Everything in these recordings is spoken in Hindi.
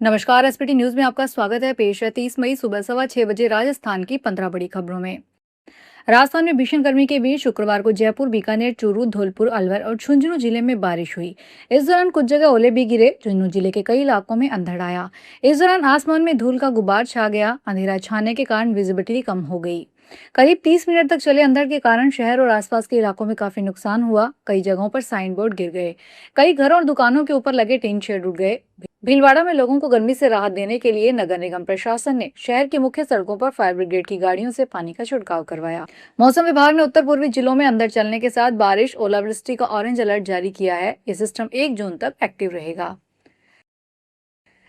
नमस्कार। एसपीटी न्यूज में आपका स्वागत है। पेश है 30 मई सुबह 6:15 राजस्थान की 15 बड़ी खबरों में। राजस्थान में भीषण गर्मी के बीच शुक्रवार को जयपुर, बीकानेर, चूरू, धौलपुर, अलवर और झुंझुनू जिले में बारिश हुई। इस दौरान कुछ जगह ओले भी गिरे। झुंझुनू जिले के कई इलाकों में अंधड़ आया। इस दौरान आसमान में धूल का गुबार छा गया। अंधेरा छाने के कारण विजिबिलिटी कम हो गई। करीब 30 मिनट तक चले अंधड़ के कारण शहर और आसपास के इलाकों में काफी नुकसान हुआ। कई जगहों पर साइन बोर्ड गिर गए। कई घरों और दुकानों के ऊपर लगे टीन शेड उड़ गए। भीलवाड़ा में लोगों को गर्मी से राहत देने के लिए नगर निगम प्रशासन ने शहर की मुख्य सड़कों पर फायर ब्रिगेड की गाड़ियों से पानी का छिड़काव करवाया। मौसम विभाग ने उत्तर पूर्वी जिलों में अंधड़ चलने के साथ बारिश, ओलावृष्टि का ऑरेंज अलर्ट जारी किया है। यह सिस्टम 1 जून तक एक्टिव रहेगा।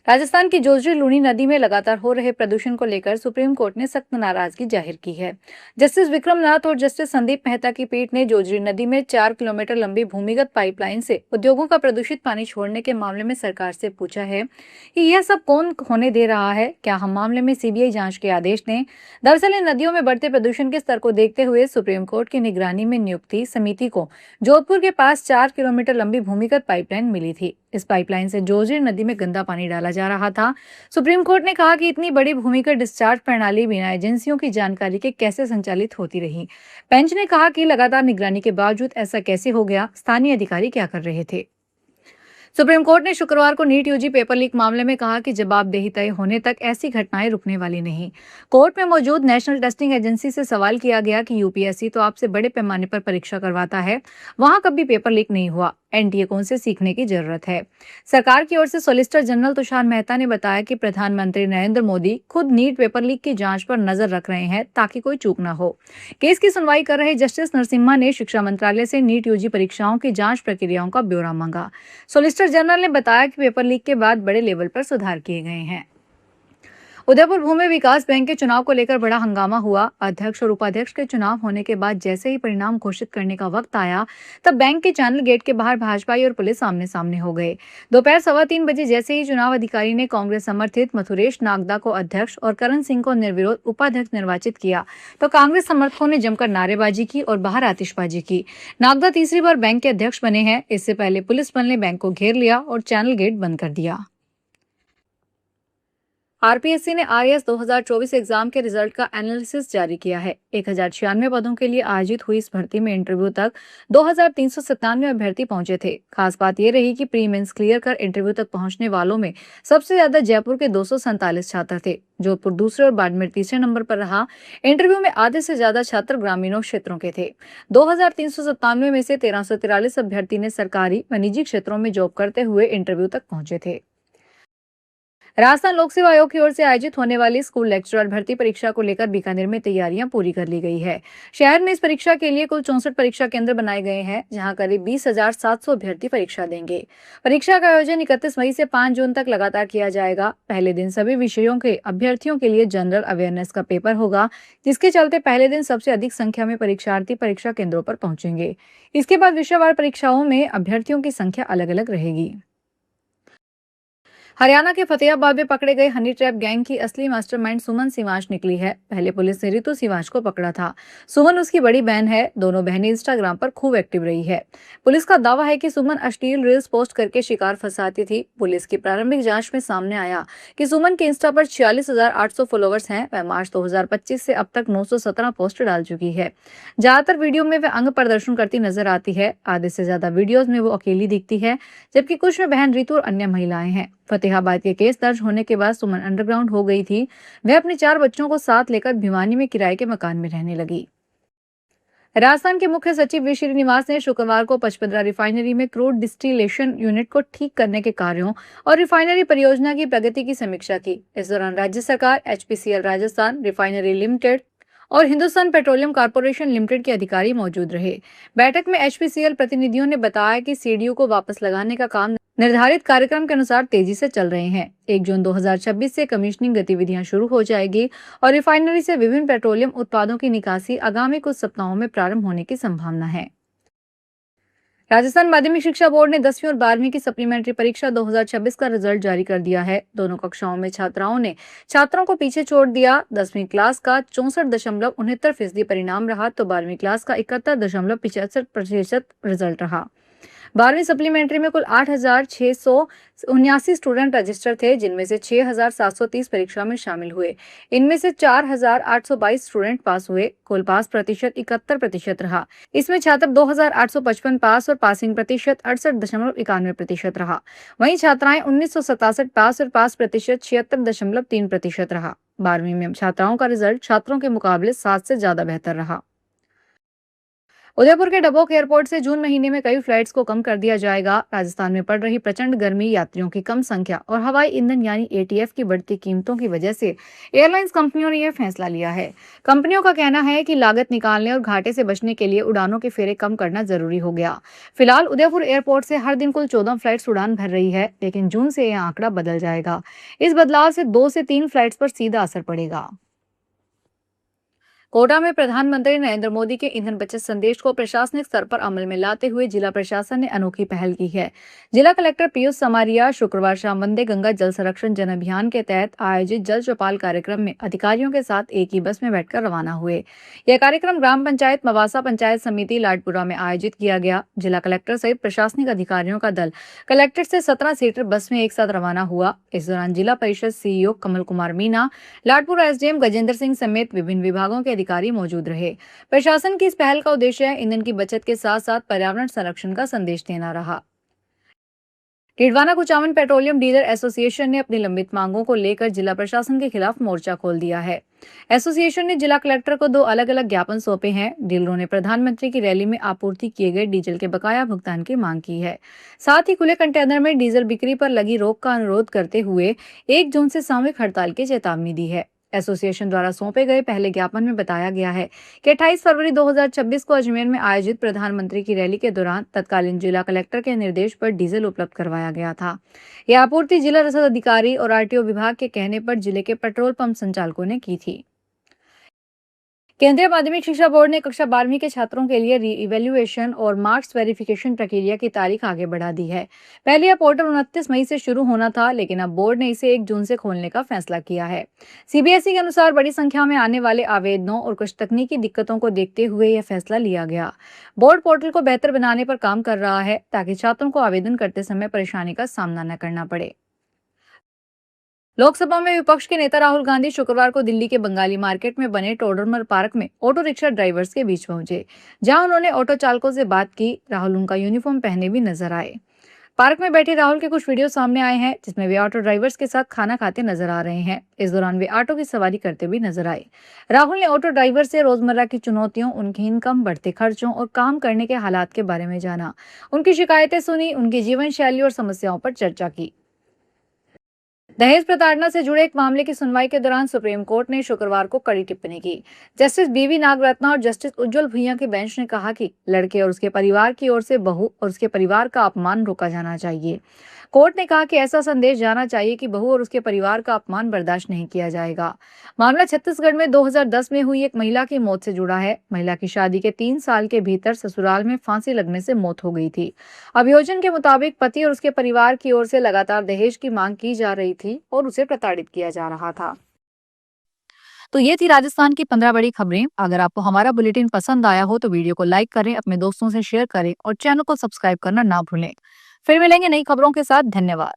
राजस्थान की जोजरी लूनी नदी में लगातार हो रहे प्रदूषण को लेकर सुप्रीम कोर्ट ने सख्त नाराजगी जाहिर की है। जस्टिस विक्रम नाथ और जस्टिस संदीप मेहता की पीठ ने जोजरी नदी में 4 किलोमीटर लंबी भूमिगत पाइपलाइन से उद्योगों का प्रदूषित पानी छोड़ने के मामले में सरकार से पूछा है कि यह सब कौन होने दे रहा है। क्या हम मामले में सीबीआई जांच के आदेश दें। दरअसल इन नदियों में बढ़ते प्रदूषण के स्तर को देखते हुए सुप्रीम कोर्ट की निगरानी में नियुक्त समिति को जोधपुर के पास 4 किलोमीटर लंबी भूमिगत पाइपलाइन मिली थी। इस पाइपलाइन से जोजरी नदी में गंदा पानी डाला जा रहा था। सुप्रीम कोर्ट ने कहा कि इतनी बड़ी भूमिगत डिस्चार्ज प्रणाली बिना एजेंसियों की जानकारी के कैसे संचालित होती रही। बेंच ने कहा कि लगातार निगरानी के बावजूद ऐसा कैसे हो गया, स्थानीय अधिकारी क्या कर रहे थे। सुप्रीम कोर्ट ने शुक्रवार को नीट यूजी पेपर लीक मामले में कहा कि जवाबदेही तय होने तक ऐसी घटनाएं रुकने वाली नहीं। कोर्ट में मौजूद नेशनल टेस्टिंग एजेंसी से सवाल किया गया कि यूपीएससी तो आपसे बड़े पैमाने पर परीक्षा करवाता है, वहां कभी पेपर लीक नहीं हुआ। एनटीए को उनसे सीखने की जरूरत है। सरकार की ओर से सॉलिसिटर जनरल तुषार मेहता ने बताया कि प्रधानमंत्री नरेंद्र मोदी खुद नीट पेपर लीक की जांच पर नजर रख रहे हैं ताकि कोई चूक न हो। केस की सुनवाई कर रहे जस्टिस नरसिम्हा ने शिक्षा मंत्रालय से नीट यूजी परीक्षाओं की जांच प्रक्रियाओं का ब्यौरा मांगा। सॉलिसिटर जनरल ने बताया कि पेपर लीक के बाद बड़े लेवल पर सुधार किए गए हैं। उदयपुर भूमि विकास बैंक के चुनाव को लेकर बड़ा हंगामा हुआ। अध्यक्ष और उपाध्यक्ष के चुनाव होने के बाद जैसे ही परिणाम घोषित करने का वक्त आया, तब बैंक के चैनल गेट के बाहर भाजपाई और पुलिस आमने सामने हो गए। दोपहर 3:15 बजे जैसे ही चुनाव अधिकारी ने कांग्रेस समर्थित मथुरेश नागदा को अध्यक्ष और करण सिंह को निर्विरोध उपाध्यक्ष निर्वाचित किया, तो कांग्रेस समर्थकों ने जमकर नारेबाजी की और बाहर आतिशबाजी की। नागदा तीसरी बार बैंक के अध्यक्ष बने हैं। इससे पहले पुलिस बल ने बैंक को घेर लिया और चैनल गेट बंद कर दिया। आरपीएससी ने आईएएस 2024 एग्जाम के रिजल्ट का एनालिसिस जारी किया है। 1096 पदों के लिए आयोजित हुई इस भर्ती में इंटरव्यू तक 2397 अभ्यर्थी पहुंचे थे। खास बात यह रही कि प्री मेंस क्लियर कर इंटरव्यू तक पहुंचने वालों में सबसे ज्यादा जयपुर के 247 छात्र थे। जोधपुर दूसरे और बाड़मेर तीसरे नंबर पर रहा। इंटरव्यू में आधे से ज्यादा छात्र ग्रामीणों क्षेत्रों के थे। 2397 में से 1343 अभ्यर्थी ने सरकारी व निजी क्षेत्रों में जॉब करते हुए इंटरव्यू तक पहुंचे थे। राजस्थान लोक सेवा आयोग की ओर से आयोजित होने वाली स्कूल लेक्चरर भर्ती परीक्षा को लेकर बीकानेर में तैयारियां पूरी कर ली गई है। शहर में इस परीक्षा के लिए कुल 64 परीक्षा केंद्र बनाए गए हैं, जहां करीब 20,700 अभ्यर्थी परीक्षा देंगे। परीक्षा का आयोजन 31 मई से 5 जून तक लगातार किया जाएगा। पहले दिन सभी विषयों के अभ्यर्थियों के लिए जनरल अवेयरनेस का पेपर होगा, जिसके चलते पहले दिन सबसे अधिक संख्या में परीक्षार्थी परीक्षा केंद्रों पर पहुंचेंगे। इसके बाद विषयवार परीक्षाओं में अभ्यर्थियों की संख्या अलग अलग रहेगी। हरियाणा के फतेहाबाद में पकड़े गए हनी ट्रैप गैंग की असली मास्टरमाइंड सुमन सिवाच निकली है। पहले पुलिस ने रितु सिवाच को पकड़ा था। सुमन उसकी बड़ी बहन है। दोनों बहनें इंस्टाग्राम पर खूब एक्टिव रही है। पुलिस का दावा है कि सुमन अश्लील रील्स पोस्ट करके शिकार फंसाती थी। पुलिस की प्रारंभिक जांच में सामने आया कि सुमन के इंस्टा पर 46,800 फॉलोवर्स हैं। वह मार्च 2025 से अब तक 917 पोस्ट डाल चुकी है। ज्यादातर वीडियो में वह अंग प्रदर्शन करती नजर आती है। आधे से ज्यादा वीडियोज में वो अकेली दिखती है, जबकि कुछ में बहन रितु और अन्य महिलाएं हैं। फतेहाबाद के केस दर्ज होने के बाद सुमन अंडरग्राउंड हो गई थी। वह अपने 4 बच्चों को साथ लेकर भिवानी में किराए के मकान में रहने लगी। राजस्थान के मुख्य सचिव वी श्रीनिवास ने शुक्रवार को पचपदरा रिफाइनरी में क्रूड डिस्टिलेशन यूनिट को ठीक करने के कार्यों और रिफाइनरी परियोजना की प्रगति की समीक्षा की। इस दौरान राज्य सरकार, एचपीसीएल राजस्थान, रिफाइनरी लिमिटेड और हिंदुस्तान पेट्रोलियम कॉर्पोरेशन लिमिटेड के अधिकारी मौजूद रहे। बैठक में एचपीसीएल प्रतिनिधियों ने बताया कि सीडीयू को वापस लगाने का काम निर्धारित कार्यक्रम के अनुसार तेजी से चल रहे हैं। 1 जून 2026 से कमीशनिंग गतिविधियां शुरू हो जाएगी और रिफाइनरी से विभिन्न पेट्रोलियम उत्पादों की निकासी आगामी कुछ सप्ताहों में प्रारंभ होने की संभावना है। राजस्थान माध्यमिक शिक्षा बोर्ड ने 10वीं और 12वीं की सप्लीमेंट्री परीक्षा 2026 का रिजल्ट जारी कर दिया है। दोनों कक्षाओं में छात्राओं ने छात्रों को पीछे छोड़ दिया। 10वीं क्लास का 64.69% परिणाम रहा, तो 12वीं क्लास का 71.75% रिजल्ट रहा। 12वीं सप्लीमेंट्री में कुल 8,679 स्टूडेंट रजिस्टर थे, जिनमें से 6,730 परीक्षा में शामिल हुए। इनमें से 4,822 स्टूडेंट पास हुए। कुल पास प्रतिशत 71% रहा। इसमें छात्र 2,855 पास और पासिंग प्रतिशत 68.91% रहा। वहीं छात्राएं 1,967 पास और पास प्रतिशत 76.3% रहा। 12वीं में छात्राओं का रिजल्ट छात्रों के मुकाबले 7 से ज्यादा बेहतर रहा। उदयपुर के डबोक एयरपोर्ट से जून महीने में कई फ्लाइट्स को कम कर दिया जाएगा। राजस्थान में पड़ रही प्रचंड गर्मी, यात्रियों की कम संख्या और हवाई ईंधन यानी एटीएफ की बढ़ती कीमतों की वजह से एयरलाइंस कंपनियों ने यह फैसला लिया है। कंपनियों का कहना है कि लागत निकालने और घाटे से बचने के लिए उड़ानों के फेरे कम करना जरूरी हो गया। फिलहाल उदयपुर एयरपोर्ट से हर दिन कुल 14 फ्लाइट्स उड़ान भर रही है, लेकिन जून से यह आंकड़ा बदल जाएगा। इस बदलाव से 2 से 3 फ्लाइट्स पर सीधा असर पड़ेगा। कोटा में प्रधानमंत्री नरेंद्र मोदी के ईंधन बचत संदेश को प्रशासनिक स्तर पर अमल में लाते हुए जिला प्रशासन ने अनोखी पहल की है। जिला कलेक्टर पीयूष समारिया शुक्रवार शाम वंदे गंगा जल संरक्षण जन अभियान के तहत आयोजित जल चौपाल कार्यक्रम में अधिकारियों के साथ एक ही बस में बैठकर रवाना हुए। यह कार्यक्रम ग्राम पंचायत मवासा पंचायत समिति लाडपुरा में आयोजित किया गया। जिला कलेक्टर सहित प्रशासनिक अधिकारियों का दल कलेक्ट्रेट से 17 सीटर बस में एक साथ रवाना हुआ। इस दौरान जिला परिषद सीईओ कमल कुमार मीना, लाडपुरा एसडीएम गजेंद्र सिंह समेत विभिन्न विभागों के अधिकारी मौजूद रहे। प्रशासन की इस पहल का उद्देश्य ईंधन की बचत के साथ साथ पर्यावरण संरक्षण का संदेश देना रहा। टिडवाना कुचामन पेट्रोलियम डीलर एसोसिएशन ने अपनी लंबित मांगों को लेकर जिला प्रशासन के खिलाफ मोर्चा खोल दिया है। एसोसिएशन ने जिला कलेक्टर को 2 अलग-अलग ज्ञापन सौंपे हैं। डीलरों ने प्रधानमंत्री की रैली में आपूर्ति किए गए डीजल के बकाया भुगतान की मांग की है। साथ ही खुले कंटेनर में डीजल बिक्री पर लगी रोक का अनुरोध करते हुए 1 जून से सामूहिक हड़ताल की चेतावनी दी है। एसोसिएशन द्वारा सौंपे गए पहले ज्ञापन में बताया गया है कि 28 फरवरी 2026 को अजमेर में आयोजित प्रधानमंत्री की रैली के दौरान तत्कालीन जिला कलेक्टर के निर्देश पर डीजल उपलब्ध करवाया गया था। यह आपूर्ति जिला रसद अधिकारी और आरटीओ विभाग के कहने पर जिले के पेट्रोल पंप संचालकों ने की थी। केंद्रीय माध्यमिक शिक्षा बोर्ड ने कक्षा 12वीं के छात्रों के लिए री इवेल्युएशन और मार्क्स वेरिफिकेशन प्रक्रिया की तारीख आगे बढ़ा दी है। पहले यह पोर्टल 29 मई से शुरू होना था, लेकिन अब बोर्ड ने इसे 1 जून से खोलने का फैसला किया है। सीबीएसई के अनुसार बड़ी संख्या में आने वाले आवेदनों और कुछ तकनीकी दिक्कतों को देखते हुए यह फैसला लिया गया। बोर्ड पोर्टल को बेहतर बनाने पर काम कर रहा है ताकि छात्रों को आवेदन करते समय परेशानी का सामना न करना पड़े। लोकसभा में विपक्ष के नेता राहुल गांधी शुक्रवार को दिल्ली के बंगाली मार्केट में बने टोडरमल पार्क में ऑटो रिक्शा ड्राइवर्स के बीच पहुंचे, जहां उन्होंने ऑटो चालकों से बात की। राहुल उनका यूनिफॉर्म पहने भी नजर आए। पार्क में बैठे राहुल के कुछ वीडियो सामने आए हैं, जिसमें वे ऑटो ड्राइवर्स के साथ खाना खाते नजर आ रहे हैं। इस दौरान वे ऑटो की सवारी करते भी नजर आए। राहुल ने ऑटो ड्राइवर से रोजमर्रा की चुनौतियों, उनकी इनकम, बढ़ते खर्चों और काम करने के हालात के बारे में जाना। उनकी शिकायतें सुनी, उनकी जीवन शैली और समस्याओं पर चर्चा की। दहेज प्रताड़ना से जुड़े एक मामले की सुनवाई के दौरान सुप्रीम कोर्ट ने शुक्रवार को कड़ी टिप्पणी की। जस्टिस बीवी नागरत्ना और जस्टिस उज्जवल भुइयां के बेंच ने कहा कि लड़के और उसके परिवार की ओर से बहू और उसके परिवार का अपमान रोका जाना चाहिए। कोर्ट ने कहा कि ऐसा संदेश जाना चाहिए कि बहू और उसके परिवार का अपमान बर्दाश्त नहीं किया जाएगा। मामला छत्तीसगढ़ में 2010 में हुई एक महिला की मौत से जुड़ा है। महिला की शादी के 3 साल के भीतर ससुराल में फांसी लगने से मौत हो गई थी। अभियोजन के मुताबिक पति और उसके परिवार की ओर से लगातार दहेज की मांग की जा रही थी और उसे प्रताड़ित किया जा रहा था। तो ये थी राजस्थान की 15 बड़ी खबरें। अगर आपको हमारा बुलेटिन पसंद आया हो तो वीडियो को लाइक करें, अपने दोस्तों से शेयर करें और चैनल को सब्सक्राइब करना ना भूलें। फिर मिलेंगे नई खबरों के साथ। धन्यवाद।